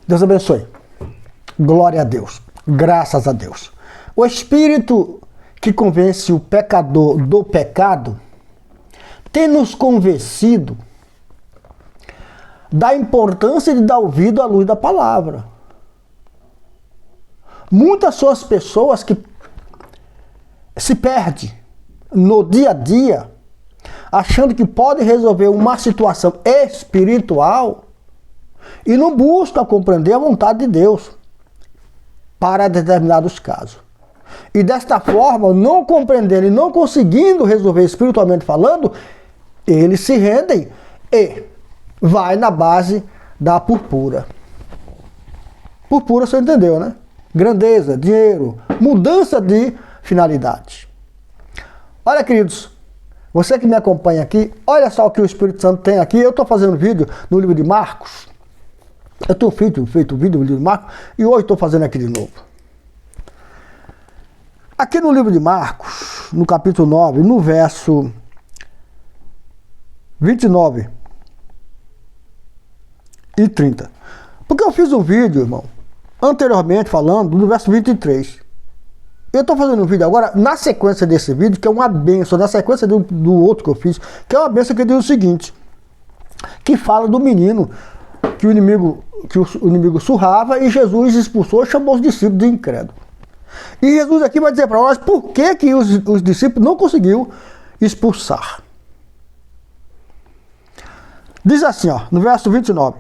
Deus abençoe. Glória a Deus. Graças a Deus. O Espírito que convence o pecador do pecado tem nos convencido da importância de dar ouvido à luz da palavra. Muitas são as pessoas que se perdem no dia a dia, achando que pode resolver uma situação espiritual e não buscam compreender a vontade de Deus para determinados casos. E desta forma, não compreendendo e não conseguindo resolver espiritualmente falando, eles se rendem e vai na base da purpura. Purpura você entendeu, né? Grandeza, dinheiro, mudança de finalidade. Olha, queridos, você que me acompanha aqui, olha só o que o Espírito Santo tem aqui. Eu estou fazendo vídeo no livro de Marcos. Eu tenho feito vídeo no livro de Marcos e hoje estou fazendo aqui de novo. Aqui no livro de Marcos, no capítulo 9, no verso 29 e 30. Porque eu fiz um vídeo, irmão, anteriormente falando do verso 23. Eu estou fazendo um vídeo agora, na sequência desse vídeo, que é uma bênção, na sequência do outro que eu fiz, que é uma bênção que diz o seguinte, que fala do menino que o inimigo surrava e Jesus expulsou e chamou os discípulos de incrédulo. E Jesus aqui vai dizer para nós por que os discípulos não conseguiram expulsar. Diz assim, ó, no verso 29.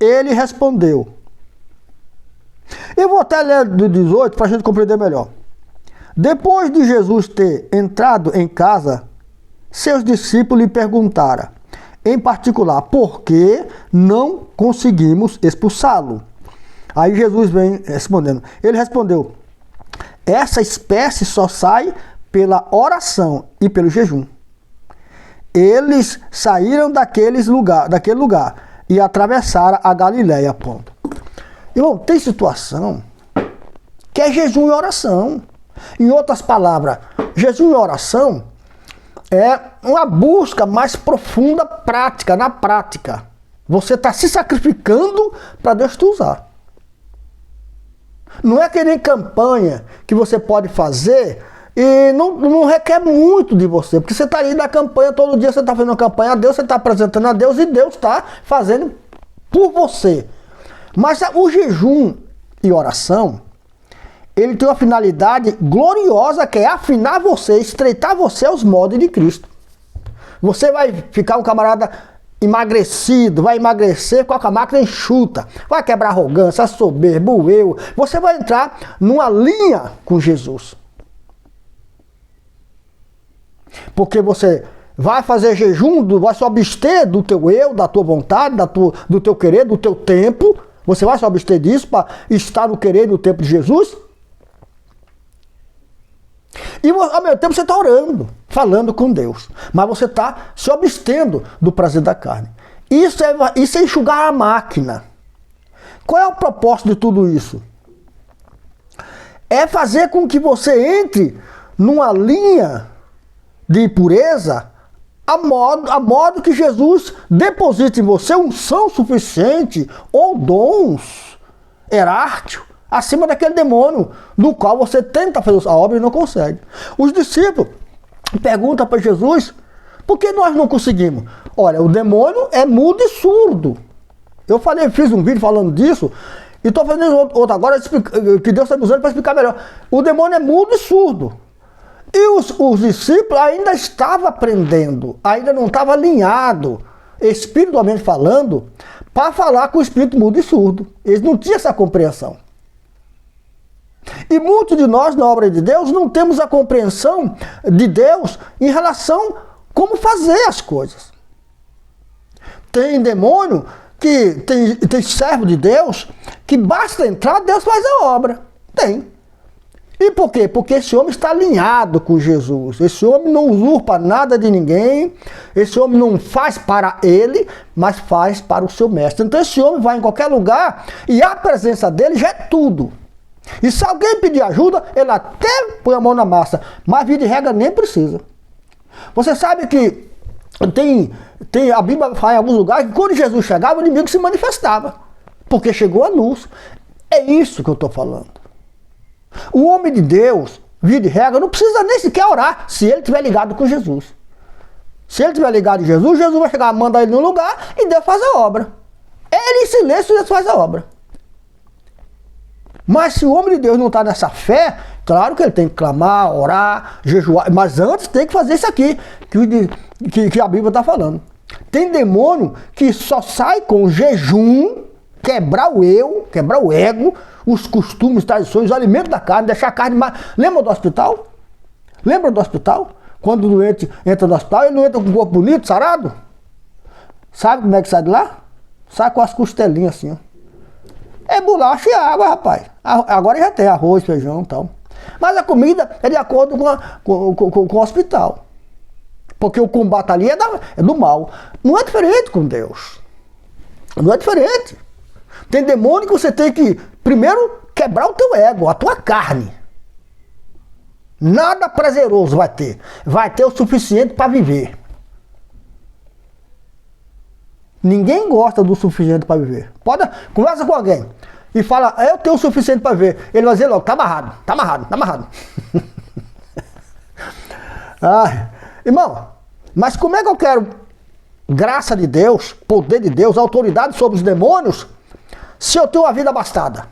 Ele respondeu. Eu vou até ler do 18 para a gente compreender melhor. Depois de Jesus ter entrado em casa, seus discípulos lhe perguntaram, em particular, por que não conseguimos expulsá-lo? Aí Jesus vem respondendo. Ele respondeu, essa espécie só sai pela oração e pelo jejum. Eles saíram daquele lugar e atravessaram a Galileia. Ponto. Irmão, tem situação que é jejum e oração. Em outras palavras, jejum e oração é uma busca mais profunda prática, na prática. Você está se sacrificando para Deus te usar. Não é que nem campanha que você pode fazer e não requer muito de você, porque você está aí na campanha, todo dia você está fazendo uma campanha a Deus, você está apresentando a Deus e Deus está fazendo por você. Mas o jejum e oração, ele tem uma finalidade gloriosa que é afinar você, estreitar você aos moldes de Cristo. Você vai ficar um camarada emagrecido, vai emagrecer com a máquina enxuta, vai quebrar arrogância, soberba, o eu. Você vai entrar numa linha com Jesus. Porque você vai fazer jejum, vai se abster do teu eu, da tua vontade, do teu querer, do teu tempo. Você vai se abster disso para estar no querer e no tempo de Jesus. E ao mesmo tempo você está orando, falando com Deus. Mas você está se abstendo do prazer da carne. Isso é enxugar a máquina. Qual é o propósito de tudo isso? É fazer com que você entre numa linha de pureza a modo que Jesus deposite em você unção suficiente ou dons hierárquicos acima daquele demônio do qual você tenta fazer a obra e não consegue. Os discípulos perguntam para Jesus, por que nós não conseguimos? Olha, o demônio é mudo e surdo. Eu fiz um vídeo falando disso, e estou fazendo outro agora, que Deus está me usando para explicar melhor. O demônio é mudo e surdo. E os discípulos ainda estavam aprendendo, ainda não estavam alinhados, espiritualmente falando, para falar com o espírito mudo e surdo. Eles não tinham essa compreensão. E muitos de nós, na obra de Deus, não temos a compreensão de Deus em relação a como fazer as coisas. Tem demônio, tem servo de Deus, que basta entrar, Deus faz a obra. Tem. E por quê? Porque esse homem está alinhado com Jesus. Esse homem não usurpa nada de ninguém. Esse homem não faz para ele, mas faz para o seu mestre. Então esse homem vai em qualquer lugar e a presença dele já é tudo. E se alguém pedir ajuda, ele até põe a mão na massa. Mas via de regra nem precisa. Você sabe que a Bíblia fala em alguns lugares que quando Jesus chegava, o inimigo se manifestava. Porque chegou a luz. É isso que eu estou falando. O homem de Deus, via de regra, não precisa nem sequer orar se ele estiver ligado com Jesus. Se ele estiver ligado em Jesus, Jesus vai chegar, manda ele no lugar e Deus faz a obra. Ele em silêncio, Deus faz a obra. Mas se o homem de Deus não está nessa fé, claro que ele tem que clamar, orar, jejuar, mas antes tem que fazer isso aqui que a Bíblia está falando. Tem demônio que só sai com jejum, quebrar o eu, quebrar o ego, os costumes, tradições, os alimentos da carne, deixar a carne mais... Lembra do hospital? Lembra do hospital? Quando o doente entra no hospital, ele não entra com um corpo bonito, sarado? Sabe como é que sai de lá? Sai com as costelinhas assim, ó. É bolacha e água, rapaz. Agora já tem arroz, feijão e tal. Mas a comida é de acordo com o hospital. Porque o combate ali é do mal. Não é diferente com Deus. Não é diferente. Tem demônio que você tem que, primeiro, quebrar o teu ego, a tua carne. Nada prazeroso vai ter. Vai ter o suficiente para viver. Ninguém gosta do suficiente para viver. Conversa com alguém e fala, eu tenho o suficiente para viver. Ele vai dizer logo, tá amarrado, tá amarrado, tá amarrado. Irmão, mas como é que eu quero graça de Deus, poder de Deus, autoridade sobre os demônios, se eu tenho uma vida abastada?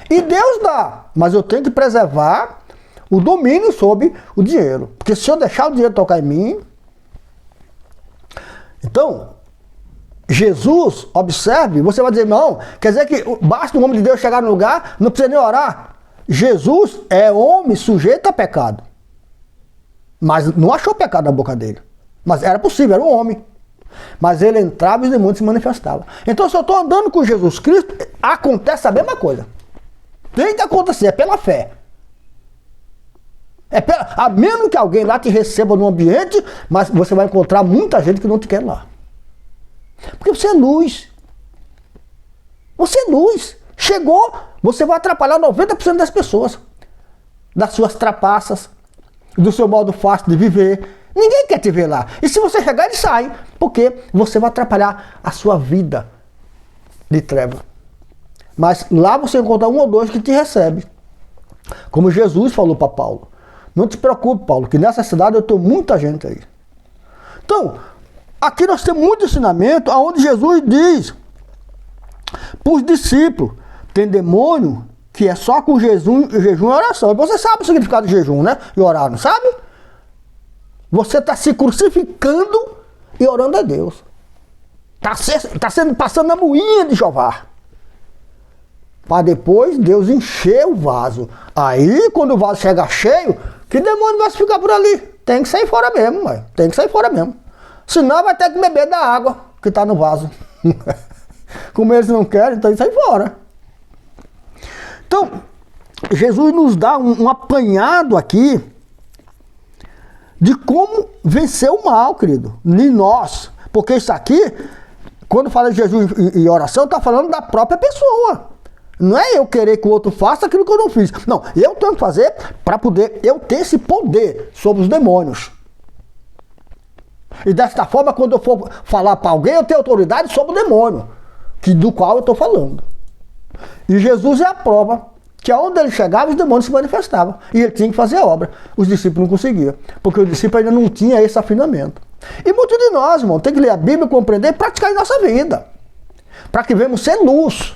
E Deus dá, mas eu tenho que preservar o domínio sobre o dinheiro. Porque se eu deixar o dinheiro tocar em mim... Então, Jesus, observe, você vai dizer, não, quer dizer que basta o homem de Deus chegar no lugar, não precisa nem orar. Jesus é homem sujeito a pecado. Mas não achou pecado na boca dele. Mas era possível, era um homem. Mas ele entrava e os demônios se manifestavam. Então, se eu estou andando com Jesus Cristo, acontece a mesma coisa. Tem que acontecer, é pela fé. A menos que alguém lá te receba no ambiente, mas você vai encontrar muita gente que não te quer lá. Porque você é luz. Você é luz. Chegou, você vai atrapalhar 90% das pessoas. Das suas trapaças, do seu modo fácil de viver. Ninguém quer te ver lá. E se você chegar, ele sai. Porque você vai atrapalhar a sua vida de treva. Mas lá você encontra um ou dois que te recebem. Como Jesus falou para Paulo. Não te preocupe, Paulo, que nessa cidade eu tenho muita gente aí. Então, aqui nós temos muito ensinamento onde Jesus diz para os discípulos, tem demônio que é só com jejum e oração. E você sabe o significado de jejum, né? E orar, não sabe? Você está se crucificando e orando a Deus. Passando na moinha de Jeová. Para depois Deus encher o vaso. Aí, quando o vaso chegar cheio, que demônio vai ficar por ali? Tem que sair fora mesmo, mãe. Tem que sair fora mesmo. Senão vai ter que beber da água que está no vaso. Como eles não querem, então sai fora. Então, Jesus nos dá um apanhado aqui de como vencer o mal, querido, em nós. Porque isso aqui, quando fala de Jesus e oração, está falando da própria pessoa. Não é eu querer que o outro faça aquilo que eu não fiz. Não, eu tenho que fazer para poder eu ter esse poder sobre os demônios. E desta forma, quando eu for falar para alguém, eu tenho autoridade sobre o demônio, do qual eu estou falando. E Jesus é a prova que aonde ele chegava, os demônios se manifestavam. E ele tinha que fazer a obra. Os discípulos não conseguiam, porque o discípulo ainda não tinha esse afinamento. E muitos de nós, irmão, tem que ler a Bíblia, compreender e praticar em nossa vida. Para que venhamos ser luz.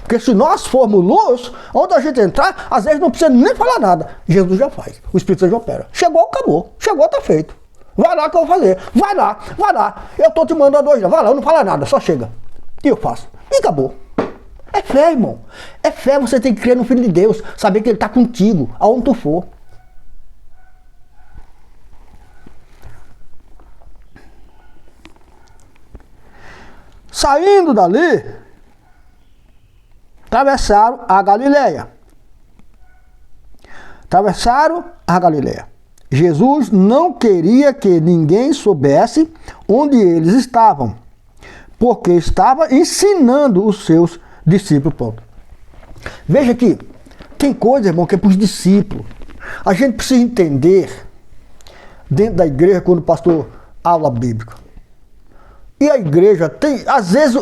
Porque se nós formos luz, onde a gente entrar, às vezes não precisa nem falar nada. Jesus já faz. O Espírito Santo já opera. Chegou, acabou. Chegou, está feito. Vai lá que eu vou fazer. Vai lá, vai lá. Eu estou te mandando hoje. Vai lá, eu não falo nada, só chega. E eu faço. E acabou. É fé, irmão. É fé, você tem que crer no Filho de Deus. Saber que Ele está contigo, aonde tu for. Saindo dali, atravessaram a Galileia. Atravessaram a Galileia. Jesus não queria que ninguém soubesse onde eles estavam, porque estava ensinando os seus discípulos. Ponto. Veja aqui, tem coisa, irmão, que é para os discípulos. A gente precisa entender, dentro da igreja, quando o pastor aula bíblica. E a igreja tem, às vezes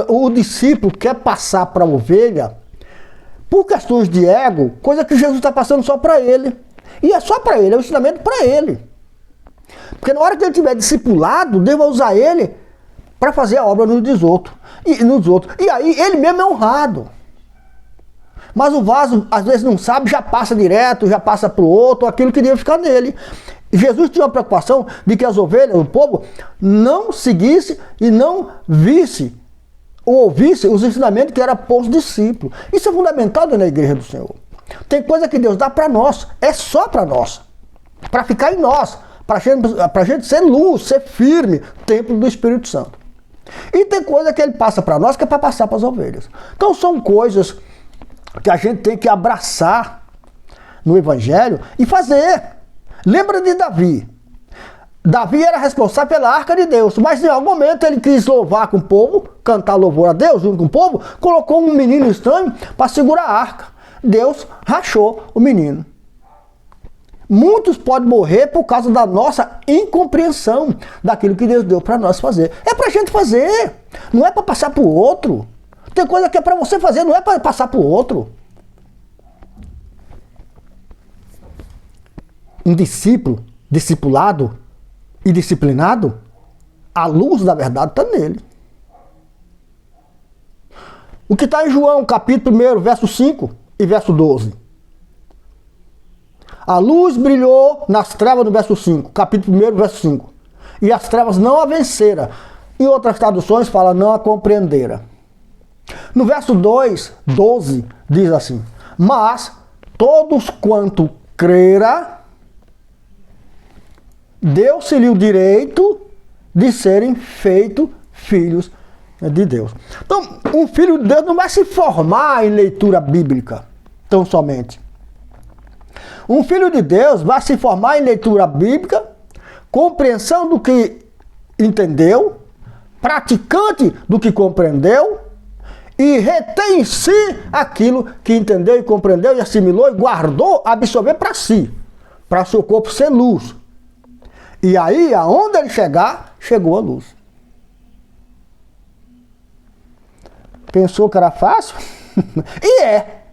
o discípulo quer passar para a ovelha, por questões de ego, coisa que Jesus está passando só para ele. E é só para ele, é um ensinamento para ele. Porque na hora que ele tiver discipulado, Deus vai usar ele para fazer a obra nos outros. E aí ele mesmo é honrado. Mas o vaso, às vezes não sabe, já passa direto, já passa para o outro, aquilo que deve ficar nele. Jesus tinha uma preocupação de que as ovelhas, o povo, não seguisse e não visse ou ouvisse os ensinamentos que era para os discípulos. Isso é fundamental na igreja do Senhor. Tem coisa que Deus dá para nós, é só para nós, para ficar em nós, para a gente ser luz, ser firme, templo do Espírito Santo. E tem coisa que ele passa para nós que é para passar para as ovelhas. Então são coisas que a gente tem que abraçar no Evangelho e fazer. Lembra de Davi. Davi era responsável pela arca de Deus, mas em algum momento ele quis louvar com o povo, cantar louvor a Deus junto com o povo, colocou um menino estranho para segurar a arca. Deus rachou o menino. Muitos podem morrer por causa da nossa incompreensão daquilo que Deus deu para nós fazer. É para a gente fazer, não é para passar para o outro. Tem coisa que é para você fazer, não é para passar para o outro. Um discípulo, discipulado e disciplinado, a luz da verdade está nele. O que está em João, capítulo 1, verso 5 e verso 12. A luz brilhou nas trevas, no verso 5, capítulo 1, verso 5. E as trevas não a venceram. Em outras traduções fala não a compreenderam. No verso 2, 12, diz assim: mas todos quanto crera, deu-se-lhe o direito de serem feitos filhos de Deus. Então, um filho de Deus não vai se formar em leitura bíblica, tão somente. Um filho de Deus vai se formar em leitura bíblica, compreensão do que entendeu, praticante do que compreendeu, e retém em si aquilo que entendeu e compreendeu e assimilou e guardou, absorver para si, para seu corpo ser luz. E aí, aonde ele chegar, chegou a luz. Pensou que era fácil? E é.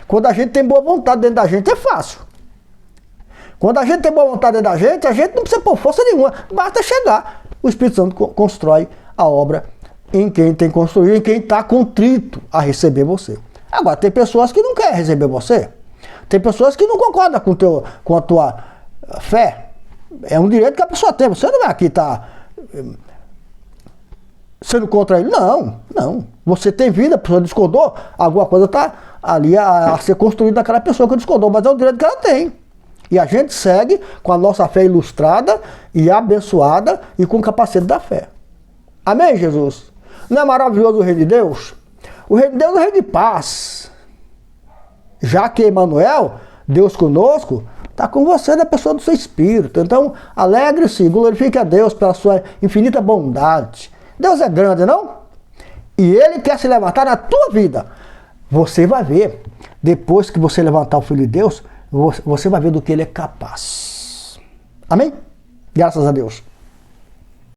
Quando a gente tem boa vontade dentro da gente, é fácil. Quando a gente tem boa vontade dentro da gente não precisa pôr força nenhuma, basta chegar. O Espírito Santo constrói a obra em quem tem construído, em quem está contrito a receber você. Agora, tem pessoas que não querem receber você. Tem pessoas que não concordam com a tua fé. É um direito que a pessoa tem. Você não vai aqui estar sendo contra ele. Não. Você tem vida, a pessoa discordou, alguma coisa está ali a ser construída naquela pessoa que discordou, mas é um direito que ela tem. E a gente segue com a nossa fé ilustrada e abençoada e com o capacete da fé. Amém, Jesus? Não é maravilhoso o Rei de Deus? O Rei de Deus é o Rei de paz. Já que Emmanuel, Deus conosco, está com você na pessoa do seu espírito. Então, alegre-se, glorifique a Deus pela sua infinita bondade. Deus é grande, não? E Ele quer se levantar na tua vida. Você vai ver, depois que você levantar o Filho de Deus, você vai ver do que Ele é capaz. Amém? Graças a Deus.